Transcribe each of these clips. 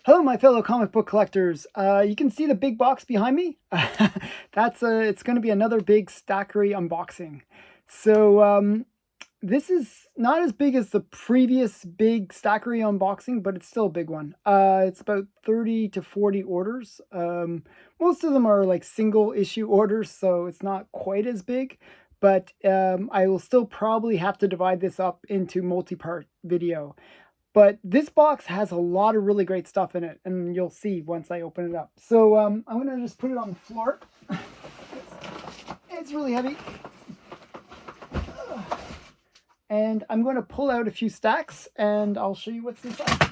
Hello, my fellow comic book collectors. You can see the big box behind me. It's going to be another big Stackry unboxing. So this is not as big as the previous big Stackry unboxing, but it's still a big one. It's about 30 to 40 orders. Most of them are like single issue orders, so it's not quite as big. But I will still probably have to divide this up into multi-part video. But this box has a lot of really great stuff in it, and you'll see once I open it up. So I'm going to just put it on the floor. It's really heavy. And I'm going to pull out a few stacks, and I'll show you what's inside.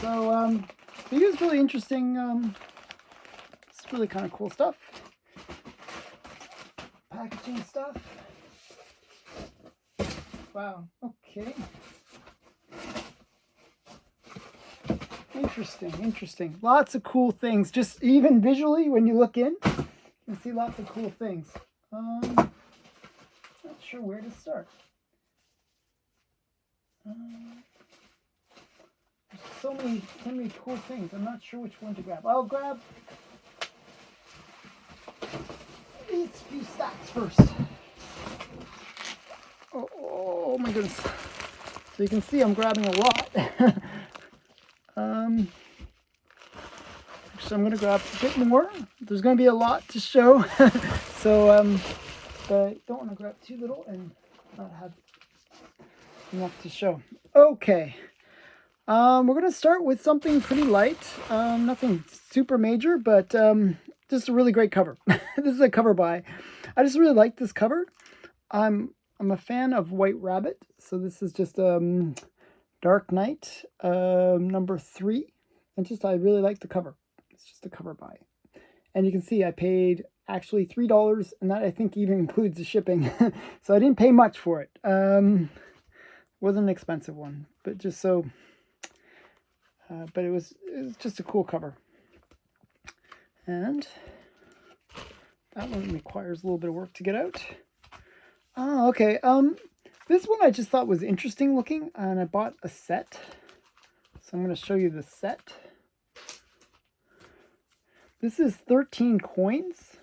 So here's really interesting, it's really kind of cool stuff. Packaging stuff. Wow, okay. Interesting. Lots of cool things. Just even visually, when you look in, you can see lots of cool things. Not sure where to start. There's so many cool things. I'm not sure which one to grab. I'll grab these few stacks first. Oh my goodness. So you can see I'm grabbing a lot. Actually, I'm going to grab a bit more. There's going to be a lot to show. So, but I don't want to grab too little and not have enough to show. Okay. We're going to start with something pretty light. Nothing super major, but just a really great cover. This is a cover by. I just really like this cover. I'm a fan of White Rabbit, so this is just Dark Knight number 3, and just I really like the cover. It's just a cover by, and you can see I paid actually $3, and that I think even includes the shipping. So I didn't pay much for it. Wasn't an expensive one, but just so. But it was just a cool cover, and that one requires a little bit of work to get out. Oh, okay. This one I just thought was interesting looking, and I bought a set. So I'm going to show you the set. This is 13 coins,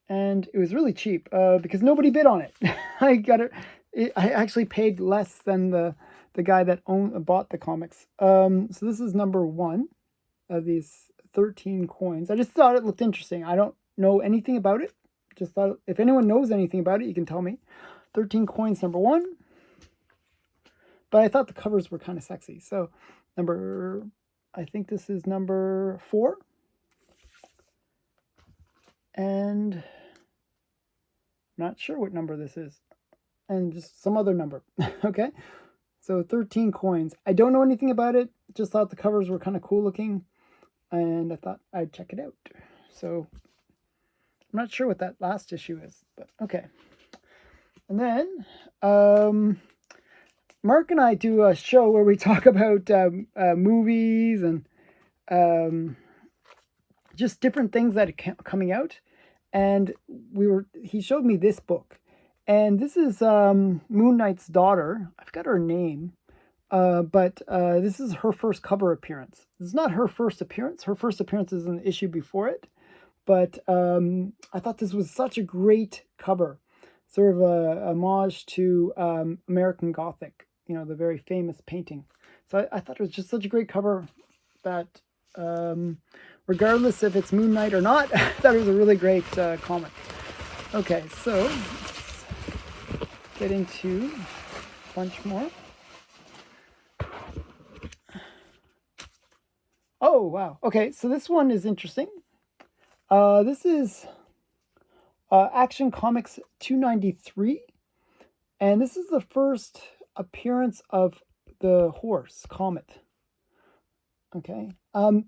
and it was really cheap because nobody bid on it. I got it. I actually paid less than the guy that bought the comics. So this is number 1 of these 13 coins. I just thought it looked interesting. I don't know anything about it. Just thought, if anyone knows anything about it, you can tell me. 13 coins, number 1. But I thought the covers were kind of sexy. So I think this is number 4. And I'm not sure what number this is. And just some other number. Okay. So 13 coins. I don't know anything about it. Just thought the covers were kind of cool looking. And I thought I'd check it out. So I'm not sure what that last issue is, but okay. And then Mark and I do a show where we talk about movies and just different things that are coming out. And he showed me this book, and this is Moon Knight's daughter. I forgot her name, but this is her first cover appearance. It's not her first appearance. Her first appearance is in the issue before it. But I thought this was such a great cover, sort of a homage to American Gothic, the very famous painting. So I thought it was just such a great cover that regardless if it's Moon Knight or not, I thought it was a really great comic. Okay, so let's get into a bunch more. Oh, wow. Okay, so this one is interesting. This is Action Comics 293, and this is the first appearance of the horse, Comet. Okay,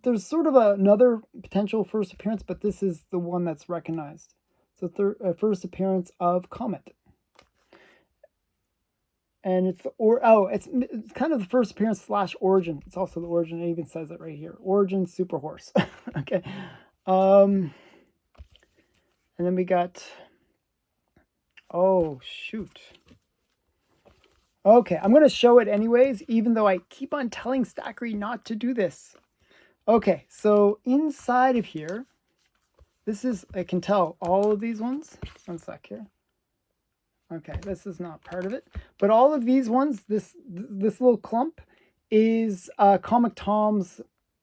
there's sort of another potential first appearance, but this is the one that's recognized. So first appearance of Comet. And it's kind of the first appearance / origin. It's also the origin. It even says it right here. Origin Super Horse. Okay. And then we got, oh shoot, Okay, I'm going to show it anyways, even though I keep on telling Stackry not to do this. Okay, so inside of here, this is, I can tell all of these ones. Just one sec here. Okay, this is not part of it. But all of these ones, this little clump is Comic Tom's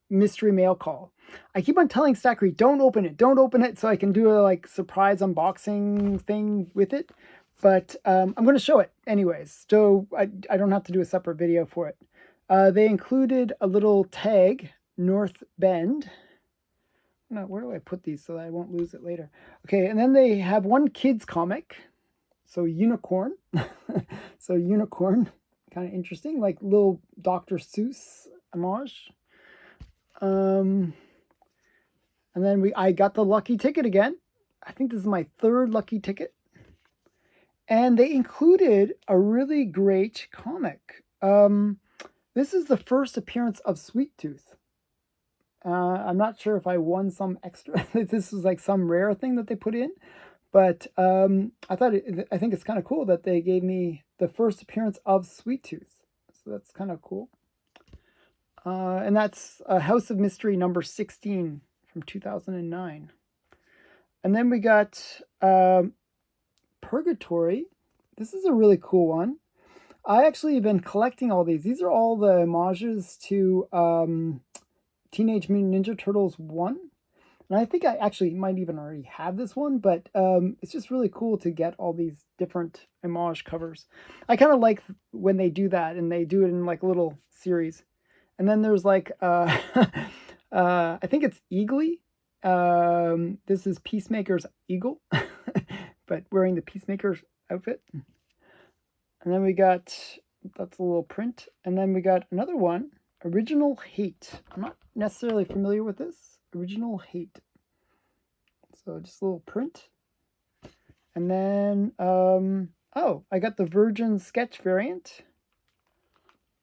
mystery mail call. I keep on telling Stackry, don't open it, so I can do a like surprise unboxing thing with it. But I'm going to show it anyways, so I don't have to do a separate video for it. They included a little tag, North Bend. No, where do I put these so that I won't lose it later? Okay, and then they have one kids comic, so Unicorn. So Unicorn, kind of interesting, like little Dr. Seuss homage. And then I got the lucky ticket again. I think this is my third lucky ticket. And they included a really great comic. This is the first appearance of Sweet Tooth. I'm not sure if I won some extra. This is like some rare thing that they put in. But I think it's kind of cool that they gave me the first appearance of Sweet Tooth. So that's kind of cool. And that's House of Mystery number 16 from 2009. And then we got Purgatory. This is a really cool one. I actually have been collecting all these. These are all the homages to Teenage Mutant Ninja Turtles 1. And I think I actually might even already have this one, but it's just really cool to get all these different homage covers. I kind of like when they do that, and they do it in like a little series. And then there's like, I think it's Eagly. This is Peacemaker's Eagle, but wearing the Peacemaker's outfit. And then we got, that's a little print. And then we got another one, Original Hate. I'm not necessarily familiar with this. Original Hate. So just a little print. And then, oh, I got the Virgin sketch variant.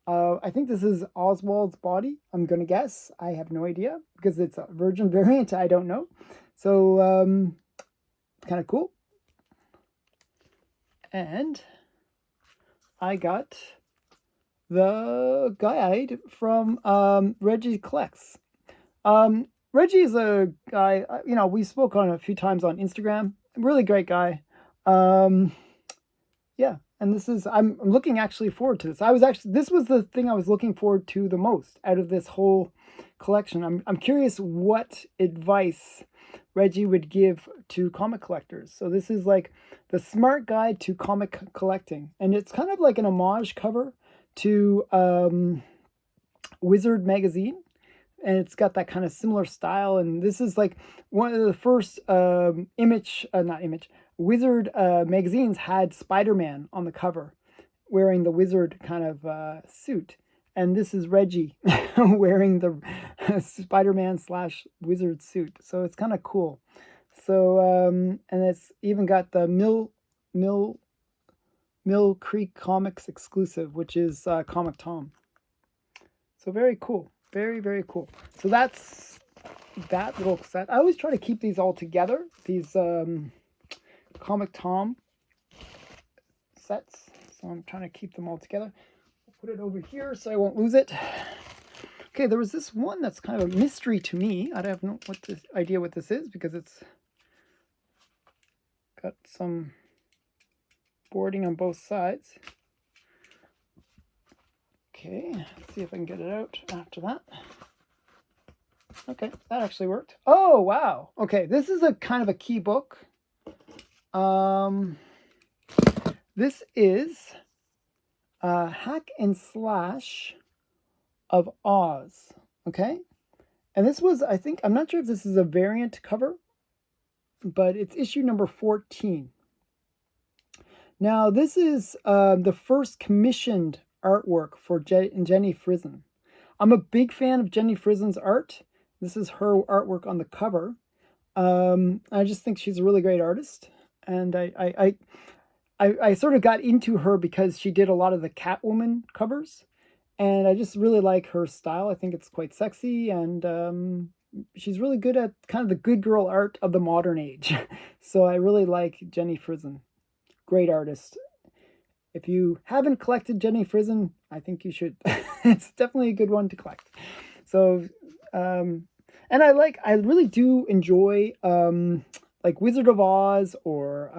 I think this is Oswald's body, I'm going to guess. I have no idea because it's a Virgin variant. I don't know. So, kind of cool. And I got the guide from Reggie Collects. Reggie is a guy, we spoke on a few times on Instagram. Really great guy. Yeah, and I'm looking actually forward to this. This was the thing I was looking forward to the most out of this whole collection. I'm curious what advice Reggie would give to comic collectors. So this is like the Smart Guide to Comic Collecting, and it's kind of like an homage cover to Wizard magazine, and it's got that kind of similar style. And this is like one of the first Wizard magazines had Spider-Man on the cover, wearing the wizard kind of suit. And this is Reggie wearing the Spider-Man / wizard suit. So it's kind of cool. So, and it's even got the Mill Creek Comics exclusive, which is Comic Tom. So very cool. Very, very cool. So that's that little set. I always try to keep these all together. These Comic Tom sets. So I'm trying to keep them all together. I'll put it over here so I won't lose it. Okay, there was this one that's kind of a mystery to me. I have no idea what this is because it's got some boarding on both sides. Okay, let's see if I can get it out after that. Okay, that actually worked. Oh, wow. Okay, this is a kind of a key book. This is Hack and Slash of Oz. Okay, and this was, I think, I'm not sure if this is a variant cover, but it's issue number 14. Now, this is the first commissioned artwork for Jenny Frison. I'm a big fan of Jenny Frison's art. This is her artwork on the cover. I just think she's a really great artist, and I sort of got into her because she did a lot of the Catwoman covers, and I just really like her style. I think it's quite sexy, and she's really good at kind of the good girl art of the modern age. So I really like Jenny Frison. Great artist. If you haven't collected Jenny Frison, I think you should. It's definitely a good one to collect. So, and I really do enjoy like Wizard of Oz or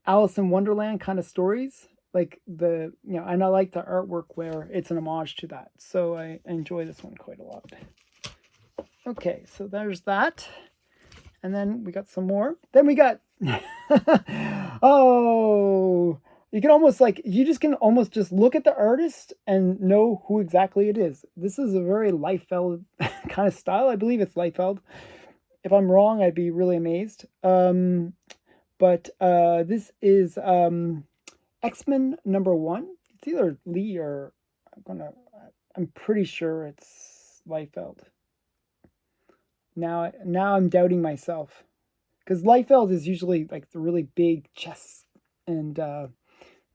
Alice in Wonderland kind of stories. Like and I like the artwork where it's an homage to that. So I enjoy this one quite a lot. Okay, so there's that. And then we got some more. Then we got, oh, you can almost you just can almost just look at the artist and know who exactly it is. This is a very Liefeld kind of style. I believe it's Liefeld. If I'm wrong, I'd be really amazed. But this is X-Men number 1. It's either Lee or I'm pretty sure it's Liefeld. Now I'm doubting myself, because Liefeld is usually like the really big chests and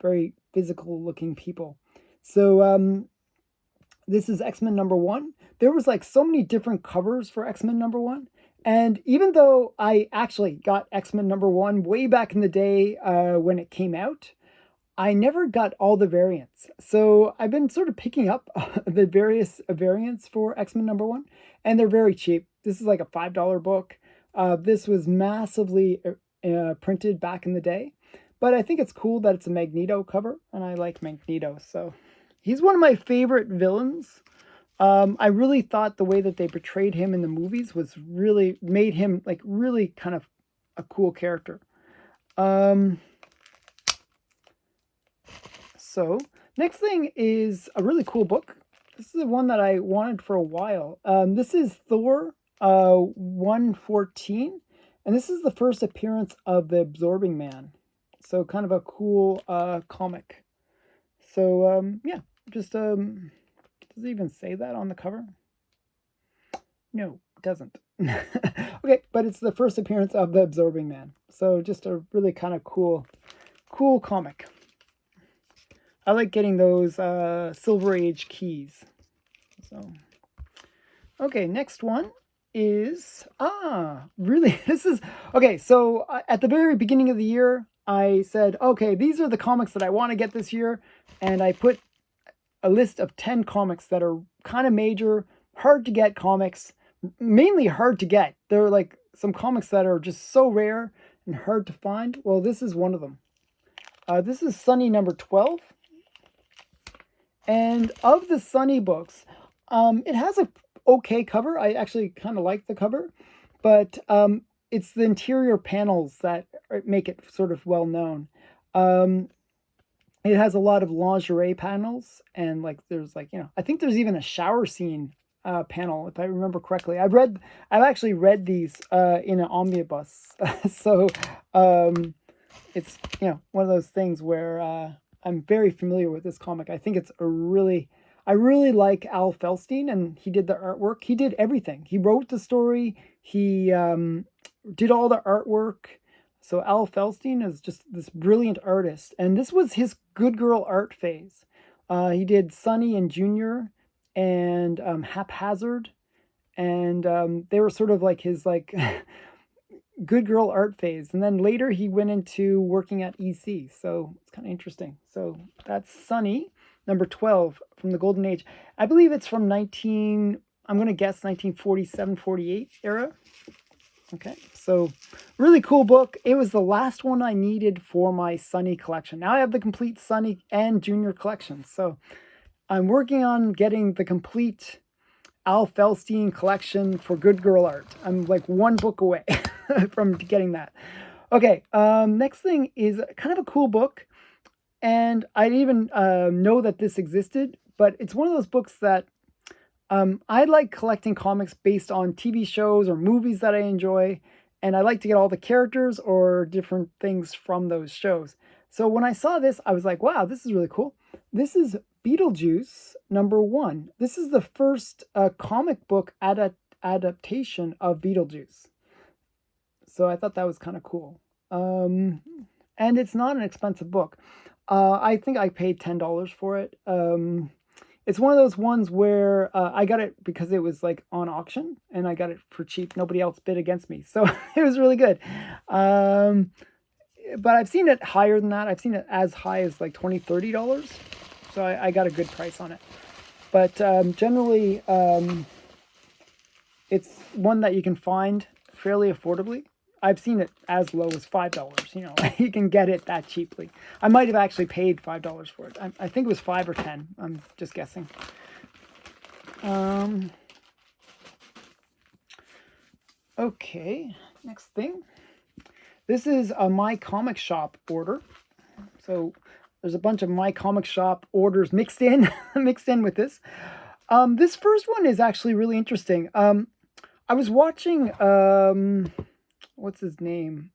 very physical looking people. So this is X-Men number 1. There was like so many different covers for X-Men number 1. And even though I actually got X-Men number 1 way back in the day when it came out, I never got all the variants. So I've been sort of picking up the various variants for X-Men number 1, and they're very cheap. This is like a $5 book. This was massively printed back in the day, but I think it's cool that it's a Magneto cover, and I like Magneto. So he's one of my favorite villains. I really thought the way that they portrayed him in the movies was really made him like really kind of a cool character. So next thing is a really cool book. This is the one that I wanted for a while. This is Thor 114, and this is the first appearance of the Absorbing Man. So kind of a cool comic. So yeah, just does it even say that on the cover? No, it doesn't. Okay, but it's the first appearance of the Absorbing Man. So just a really kind of cool comic. I like getting those Silver Age keys. So, okay, next one is, really, this is, okay, so at the very beginning of the year, I said, okay, these are the comics that I want to get this year, and I put a list of 10 comics that are kind of major, hard to get comics, mainly hard to get. They're like some comics that are just so rare and hard to find. Well, this is one of them. This is Sunny number 12. And of the Sunny books, it has a okay cover. I actually kind of like the cover, but it's the interior panels that make it sort of well known. It has a lot of lingerie panels, and like there's like, I think there's even a shower scene panel, if I remember correctly. I've actually read these in an omnibus. So it's one of those things where I'm very familiar with this comic. I think it's I really like Al Felstein, and he did the artwork. He did everything. He wrote the story. He did all the artwork. So Al Felstein is just this brilliant artist. And this was his good girl art phase. He did Sunny and Junior and Haphazard. And they were sort of like his good girl art phase. And then later he went into working at EC. So it's kind of interesting. So that's Sunny, number 12 from the Golden Age. I believe it's from I'm going to guess 1947, 48 era. Okay, so really cool book. It was the last one I needed for my Sunny collection. Now I have the complete Sunny and Junior collection. So I'm working on getting the complete Al Felstein collection for good girl art. I'm like one book away from getting that. Okay, next thing is kind of a cool book. And I didn't even know that this existed, but it's one of those books that I like collecting comics based on TV shows or movies that I enjoy, and I like to get all the characters or different things from those shows. So when I saw this, I was like, wow, this is really cool. This is Beetlejuice number 1. This is the first comic book adaptation of Beetlejuice. So I thought that was kind of cool. And it's not an expensive book. I think I paid $10 for it. It's one of those ones where I got it because it was like on auction, and I got it for cheap. Nobody else bid against me. So it was really good. but I've seen it higher than that. I've seen it as high as like $20, $30. So I got a good price on it. But generally, it's one that you can find fairly affordably. I've seen it as low as $5. You know, you can get it that cheaply. I might have actually paid $5 for it. I think it was 5 or 10. I'm just guessing. Okay, next thing. This is a My Comic Shop order. So there's a bunch of My Comic Shop orders mixed in with this. This first one is actually really interesting. I was watching, what's his name?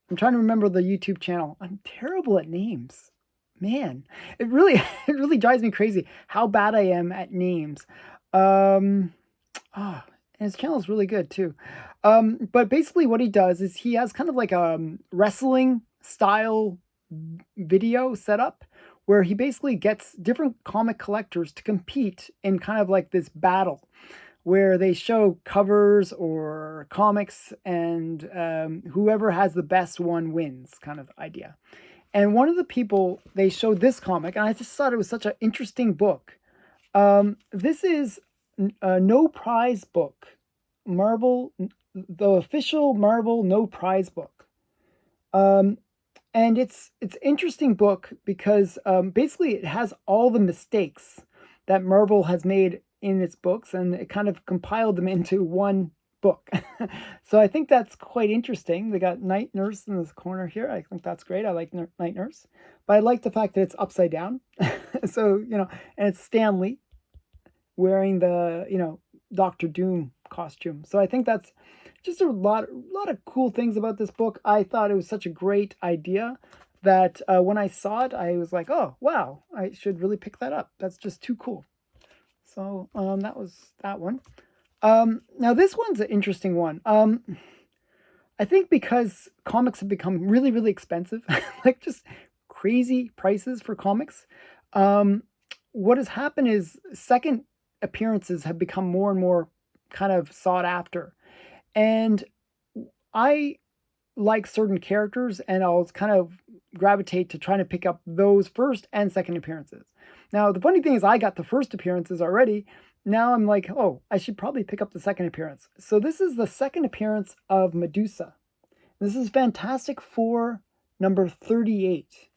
I'm trying to remember the YouTube channel. I'm terrible at names. Man, it really drives me crazy how bad I am at names. And his channel is really good too. But basically what he does is he has kind of like a wrestling style video set up where he basically gets different comic collectors to compete in kind of like this battle where they show covers or comics, and whoever has the best one wins kind of idea. And one of the people, they showed this comic, and I just thought it was such an interesting book. This is a no prize book. Marvel, the official Marvel no prize book. And it's interesting book because basically it has all the mistakes that Marvel has made in its books, and it kind of compiled them into one book. So I think that's quite interesting. They got Night Nurse in this corner here. I think that's great. I like Night Nurse, but I like the fact that it's upside down. So, you know, and it's Stan Lee wearing the, you know, Doctor Doom costume. So I think that's just a lot of cool things about this book. I thought it was such a great idea that when I saw it, I was like, oh, wow, I should really pick that up. That's just too cool. So that was that one. Now this one's an interesting one. I think because comics have become really expensive, like just crazy prices for comics. What has happened is second appearances have become more and more kind of sought after. And I like certain characters, and I'll kind of gravitate to trying to pick up those first and second appearances. Now, the funny thing is I got the first appearances already. Now I'm like, oh, I should probably pick up the second appearance. So this is the second appearance of Medusa. This is Fantastic Four number 38.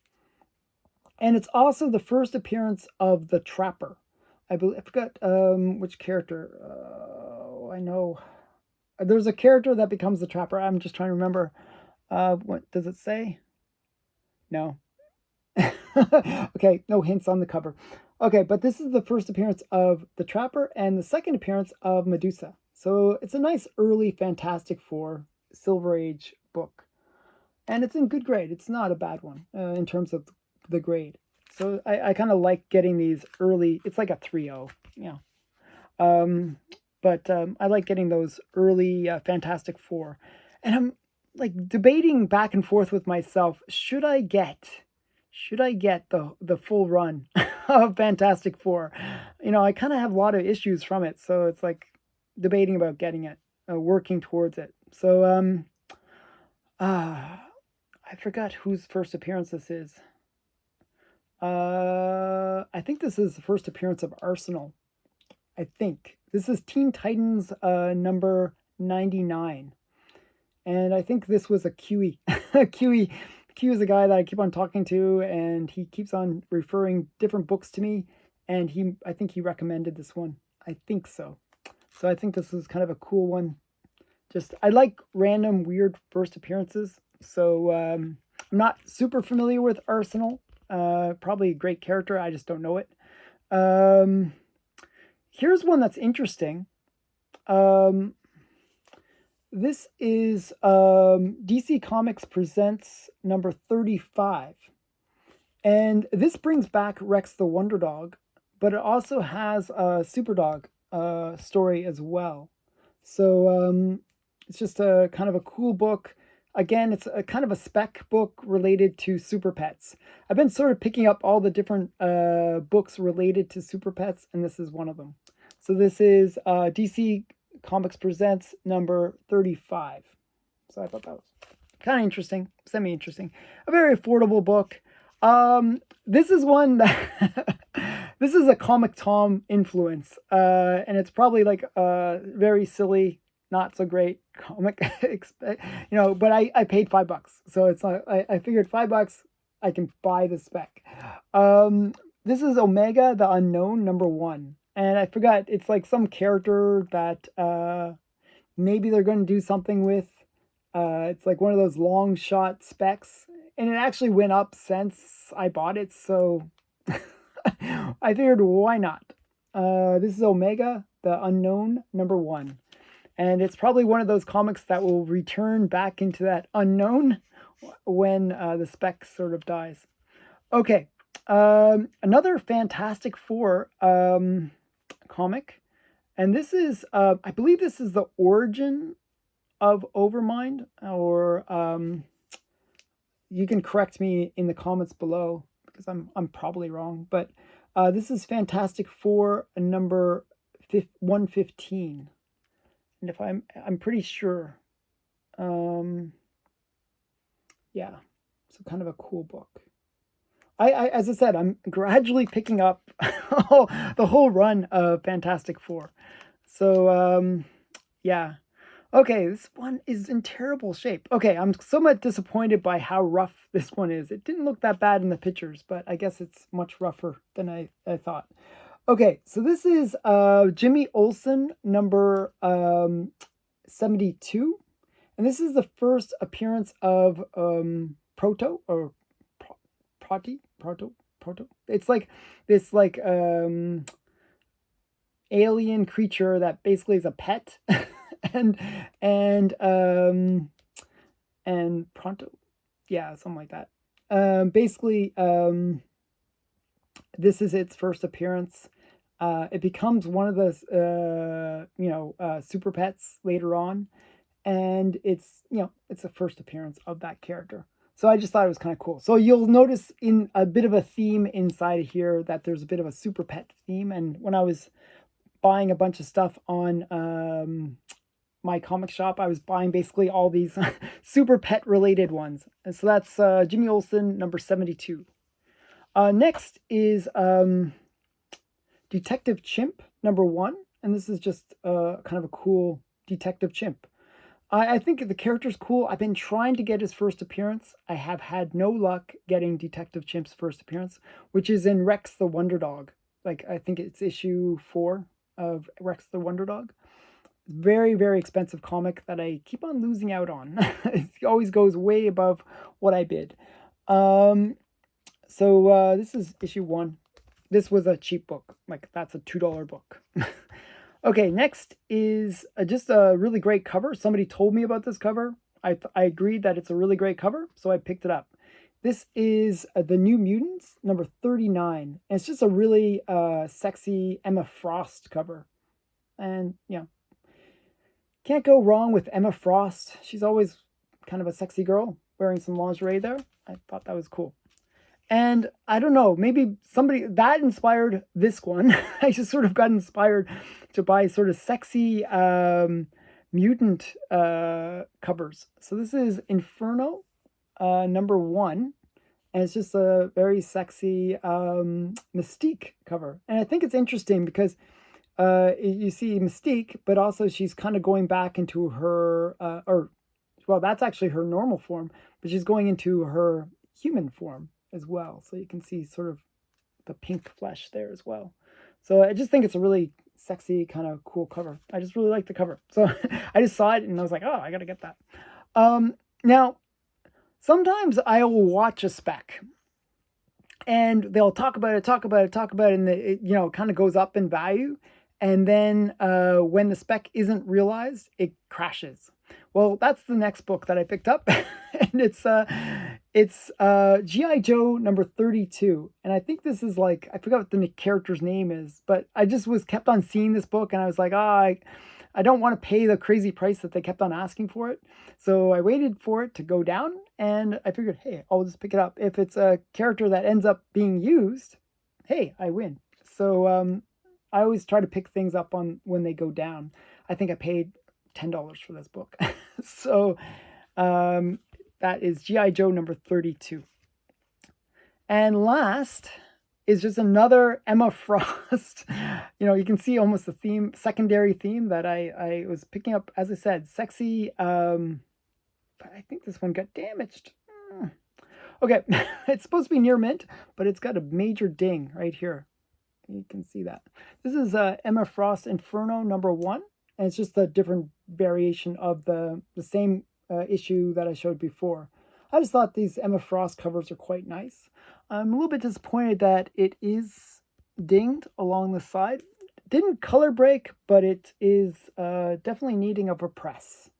And it's also the first appearance of the Trapper. I forgot which character. I know. There's a character that becomes the Trapper. I'm just trying to remember. What does it say? No. Okay, no hints on the cover. Okay, but this is the first appearance of the Trapper and the second appearance of Medusa. So it's a nice early Fantastic Four Silver Age book. And it's in good grade. It's not a bad one in terms of the grade. So I kind of like getting these early. It's like a 3.0, yeah. But I like getting those early Fantastic Four. And I'm like debating back and forth with myself, should I get the full run of Fantastic Four? You know, I kind of have a lot of issues from it, so it's like debating about getting it, working towards it. So I forgot whose first appearance this is. I think this is the first appearance of Arsenal. I think this is Teen Titans number 99. And I think this was a QE. QE is a guy that I keep on talking to, and he keeps on referring different books to me, and I think he recommended this one. I think so. So I think this is kind of a cool one. Just, I like random weird first appearances. So I'm not super familiar with Arsenal. Probably a great character. I just don't know it. Here's one that's interesting. This is DC Comics Presents number 35. And this brings back Rex the Wonder Dog, but it also has a Superdog story as well. So it's just a kind of a cool book. Again, it's a kind of a spec book related to Super Pets. I've been sort of picking up all the different books related to Super Pets, and this is one of them. So this is DC Comics Presents number 35. So I thought that was kind of interesting, semi-interesting. A very affordable book. This is one that this is a Comic Tom influence, and it's probably like a very silly, not so great comic, But I paid $5, so it's not. I figured $5 I can buy the spec. This is Omega the Unknown #1, and I forgot it's like some character that maybe they're going to do something with. It's like one of those long shot specs, and it actually went up since I bought it, so I figured why not. This is Omega the Unknown #1, and it's probably one of those comics that will return back into that unknown when the spec sort of dies. Okay, another Fantastic Four comic, and this is I believe this is the origin of Overmind, or you can correct me in the comments below because I'm probably wrong, but this is Fantastic Four number 115, and if I'm pretty sure, yeah, so kind of a cool book. I as I said, I'm gradually picking up the whole run of Fantastic Four, so yeah. Okay, this one is in terrible shape. Okay, I'm somewhat disappointed by how rough this one is. It didn't look that bad in the pictures, but I guess it's much rougher than I thought. Okay, so this is Jimmy Olsen number 72. And this is the first appearance of Proto, or Proto. It's like this alien creature that basically is a pet. and Pronto, yeah, something like that. Basically, this is its first appearance. It becomes one of those super pets later on, and it's it's the first appearance of that character. So I just thought it was kind of cool. So you'll notice in a bit of a theme inside of here that there's a bit of a super pet theme. And when I was buying a bunch of stuff on my comic shop, I was buying basically all these super pet related ones. And so that's Jimmy Olsen number 72. Next is Detective Chimp #1, and this is just kind of a cool Detective Chimp. I think the character's cool. I've been trying to get his first appearance. I have had no luck getting Detective Chimp's first appearance, which is in Rex the Wonder Dog. Like, I think it's issue 4 of Rex the Wonder Dog. Very, very expensive comic that I keep on losing out on. It always goes way above what I bid. So this is issue 1. This was a cheap book. Like, that's a $2 book. Okay, next is just a really great cover. Somebody told me about this cover. I agreed that it's a really great cover, so I picked it up. This is The New Mutants, number 39. And it's just a really sexy Emma Frost cover. And, can't go wrong with Emma Frost. She's always kind of a sexy girl wearing some lingerie there. I thought that was cool. And I don't know, maybe somebody that inspired this one. I just sort of got inspired to buy sort of sexy mutant covers. So this is Inferno #1. And it's just a very sexy Mystique cover. And I think it's interesting because you see Mystique, but also she's kind of going back into her, that's actually her normal form, but she's going into her human form as well. So you can see sort of the pink flesh there as well. So I just think it's a really sexy, kind of cool cover. I just really like the cover. So I just saw it and I was like, oh, I got to get that. Now, sometimes I will watch a spec and they'll talk about it, and it kind of goes up in value. And then when the spec isn't realized, it crashes. Well, that's the next book that I picked up, and it's G.I. Joe number 32. And I think this is like, I forgot what the character's name is, but I just kept on seeing this book, and I was like, I don't want to pay the crazy price that they kept on asking for it. So I waited for it to go down, and I figured, hey, I'll just pick it up. If it's a character that ends up being used, hey, I win. So I always try to pick things up on when they go down. I think I paid $10 for this book. So That is G.I. Joe number 32. And last is just another Emma Frost. You can see almost the theme, secondary theme that I was picking up, as I said, sexy. But I think this one got damaged. Okay, it's supposed to be near mint, but it's got a major ding right here. You can see that. This is Emma Frost Inferno number 1, and it's just a different variation of the same issue that I showed before. I just thought these Emma Frost covers are quite nice. I'm a little bit disappointed that it is dinged along the side. Didn't color break, but it is definitely needing of a press.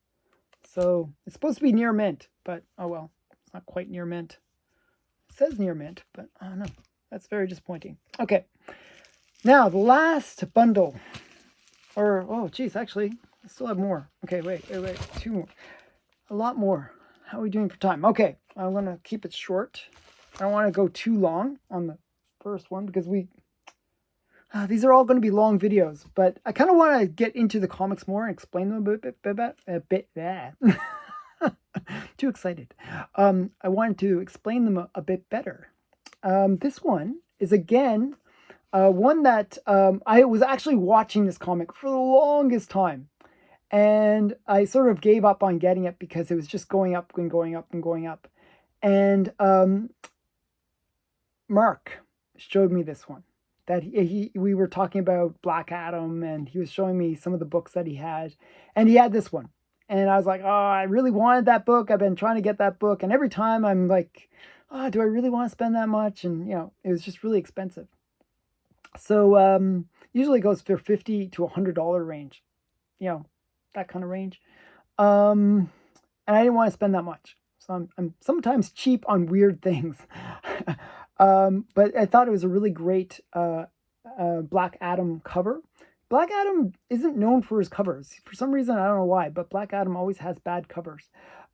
So it's supposed to be near mint, but oh well, it's not quite near mint. It says near mint, but I don't know. That's very disappointing. Okay, now the last bundle. Or, oh geez, actually, I still have more. Okay, wait, 2 more. A lot more. How are we doing for time? Okay, I'm going to keep it short. I don't want to go too long on the first one because these are all going to be long videos, but I kind of want to get into the comics more and explain them a bit. Too excited. I wanted to explain them a bit better. This one is again one that I was actually watching this comic for the longest time, and I sort of gave up on getting it because it was just going up and going up and going up. And Mark showed me this one. That we were talking about Black Adam, and he was showing me some of the books that he had, and he had this one, and I was like, oh, I really wanted that book. I've been trying to get that book, and every time I'm like, oh, do I really want to spend that much? And it was just really expensive. So usually it goes for $50 to $100 range, that kind of range, and I didn't want to spend that much, so I'm sometimes cheap on weird things. But I thought it was a really great Black Adam cover. Black Adam isn't known for his covers. For some reason, I don't know why, but Black Adam always has bad covers.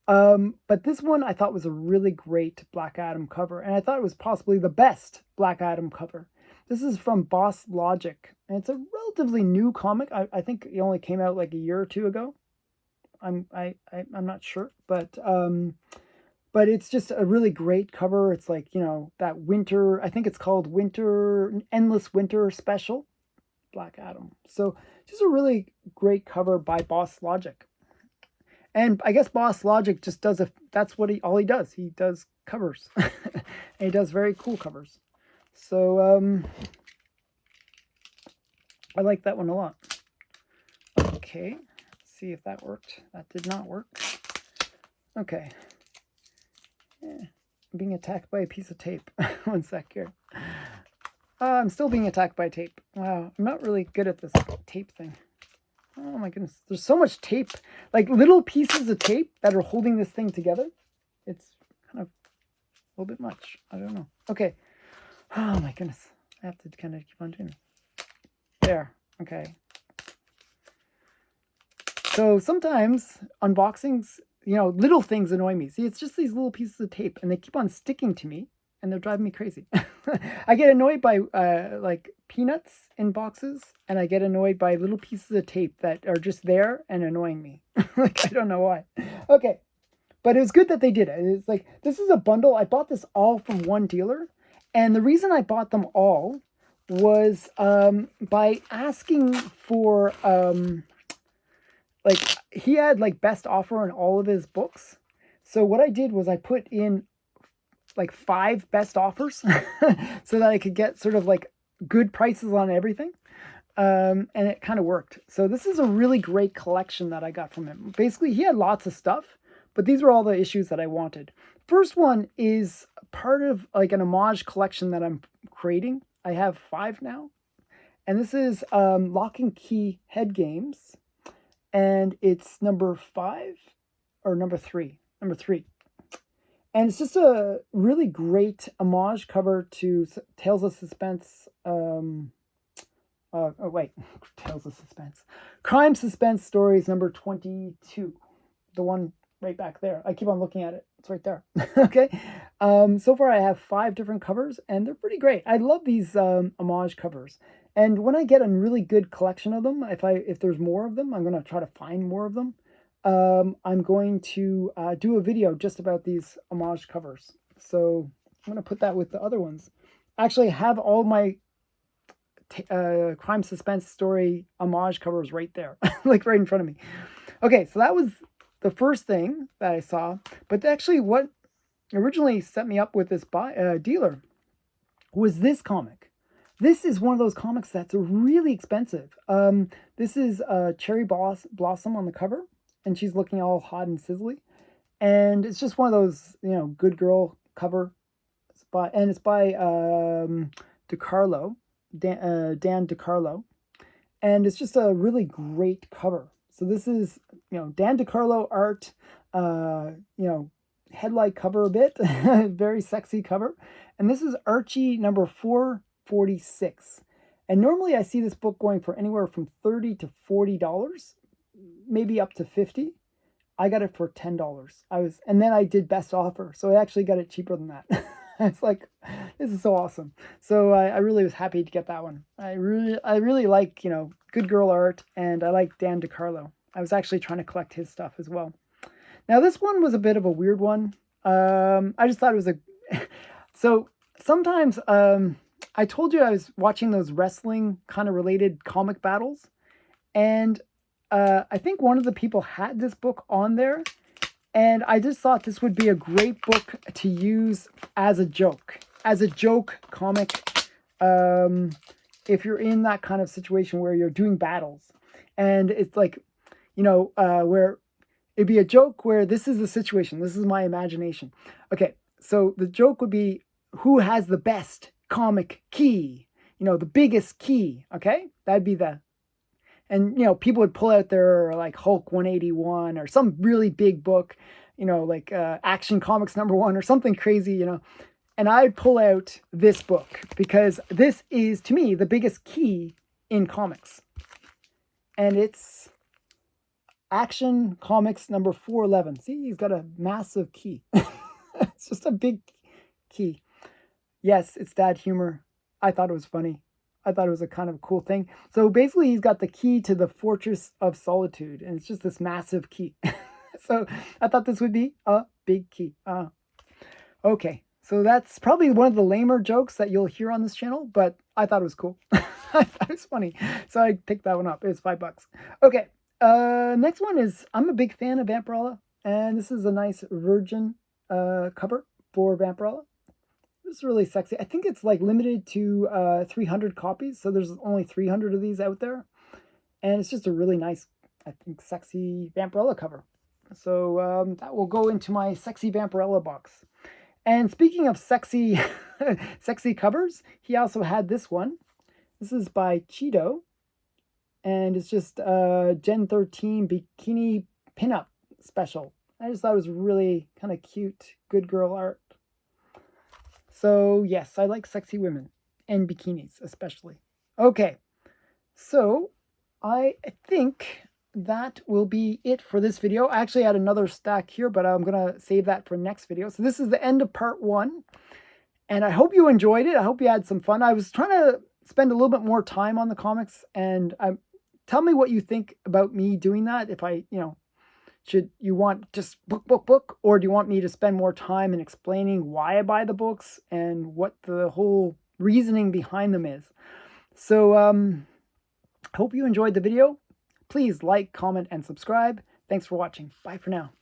But this one I thought was a really great Black Adam cover, and I thought it was possibly the best Black Adam cover. This is from Boss Logic, and it's a relatively new comic. I think it only came out like a year or two ago. I'm not sure, but it's just a really great cover. It's like, that winter, I think it's called Endless Winter Special, Black Adam. So just a really great cover by Boss Logic. And I guess Boss Logic just does that's all he does. He does covers. And he does very cool covers. So I like that one a lot. Okay, let's see if that worked. That did not work. Okay. I'm being attacked by a piece of tape. 1 sec here. I'm still being attacked by tape. Wow, I'm not really good at this tape thing. Oh my goodness. There's so much tape. Like little pieces of tape that are holding this thing together. It's kind of a little bit much. I don't know. Okay. Oh my goodness. I have to kind of keep on doing it. There. Okay. So sometimes unboxings, little things annoy me. See, it's just these little pieces of tape, and they keep on sticking to me, and they're driving me crazy. I get annoyed by like peanuts in boxes, and I get annoyed by little pieces of tape that are just there and annoying me. Like, I don't know why. Okay, but it was good that they did it. It's like, this is a bundle. I bought this all from one dealer, and the reason I bought them all was by asking for like, he had like best offer on all of his books. So what I did was I put in like 5 best offers so that I could get sort of like good prices on everything. And it kind of worked. So this is a really great collection that I got from him. Basically, he had lots of stuff, but these were all the issues that I wanted. First one is part of like an homage collection that I'm creating. I have 5 now. And this is Lock and Key Head Games. And it's number 5 or number 3. Number 3. And it's just a really great homage cover to Tales of Suspense. Tales of Suspense. Crime Suspense Stories number 22. The one right back there. I keep on looking at it. It's right there. Okay. So far I have 5 different covers, and they're pretty great. I love these homage covers. And when I get a really good collection of them, if there's more of them, I'm going to try to find more of them. I'm going to do a video just about these homage covers. So I'm going to put that with the other ones. Actually, I have all my crime suspense story homage covers right there, like right in front of me. Okay, so that was the first thing that I saw. But actually, what originally set me up with this dealer was this comic. This is one of those comics that's really expensive. This is Cherry Blossom on the cover, and she's looking all hot and sizzly. And it's just one of those, good girl cover. It's by DeCarlo, Dan DeCarlo. And it's just a really great cover. So this is, Dan DeCarlo art, headlight cover a bit, very sexy cover. And this is Archie number 446. And normally I see this book going for anywhere from $30 to $40, maybe up to $50. I got it for $10. And then I did best offer, so I actually got it cheaper than that. It's like, this is so awesome. So I really was happy to get that one. I really like, good girl art, and I like Dan DeCarlo. I was actually trying to collect his stuff as well. Now this one was a bit of a weird one. I just thought it was so sometimes I told you I was watching those wrestling kind of related comic battles, and I think one of the people had this book on there, and I just thought this would be a great book to use as a joke comic, if you're in that kind of situation where you're doing battles. And it's like, where it'd be a joke where this is the situation. This is my imagination. Okay, so the joke would be, who has the best comic key? The biggest key, okay? That'd be and, people would pull out their, like, Hulk 181 or some really big book, like Action Comics #1 or something crazy, And I'd pull out this book because this is, to me, the biggest key in comics. And it's Action Comics number 411. See, he's got a massive key. It's just a big key. Yes, it's dad humor. I thought it was funny. I thought it was a kind of cool thing. So basically, he's got the key to the Fortress of Solitude, and it's just this massive key. So I thought this would be a big key. Okay, so that's probably one of the lamer jokes that you'll hear on this channel, but I thought it was cool. I thought it was funny, so I picked that one up. It was $5. Okay, next one is, I'm a big fan of Vampirella, and this is a nice Virgin cover for Vampirella. It's really sexy. I think it's like limited to 300 copies, so there's only 300 of these out there. And it's just a really nice, I think, sexy Vampirella cover. So that will go into my sexy Vampirella box. And speaking of sexy, sexy covers, he also had this one. This is by Cheeto, and it's just Gen 13 Bikini Pinup Special. I just thought it was really kind of cute, good girl art. So, yes, I like sexy women, and bikinis especially. Okay, so I think that will be it for this video. I actually had another stack here, but I'm going to save that for next video. So this is the end of part 1, and I hope you enjoyed it. I hope you had some fun. I was trying to spend a little bit more time on the comics, and tell me what you think about me doing that. If I, should you want just book, or do you want me to spend more time in explaining why I buy the books and what the whole reasoning behind them is? So, hope you enjoyed the video. Please like, comment, and subscribe. Thanks for watching. Bye for now.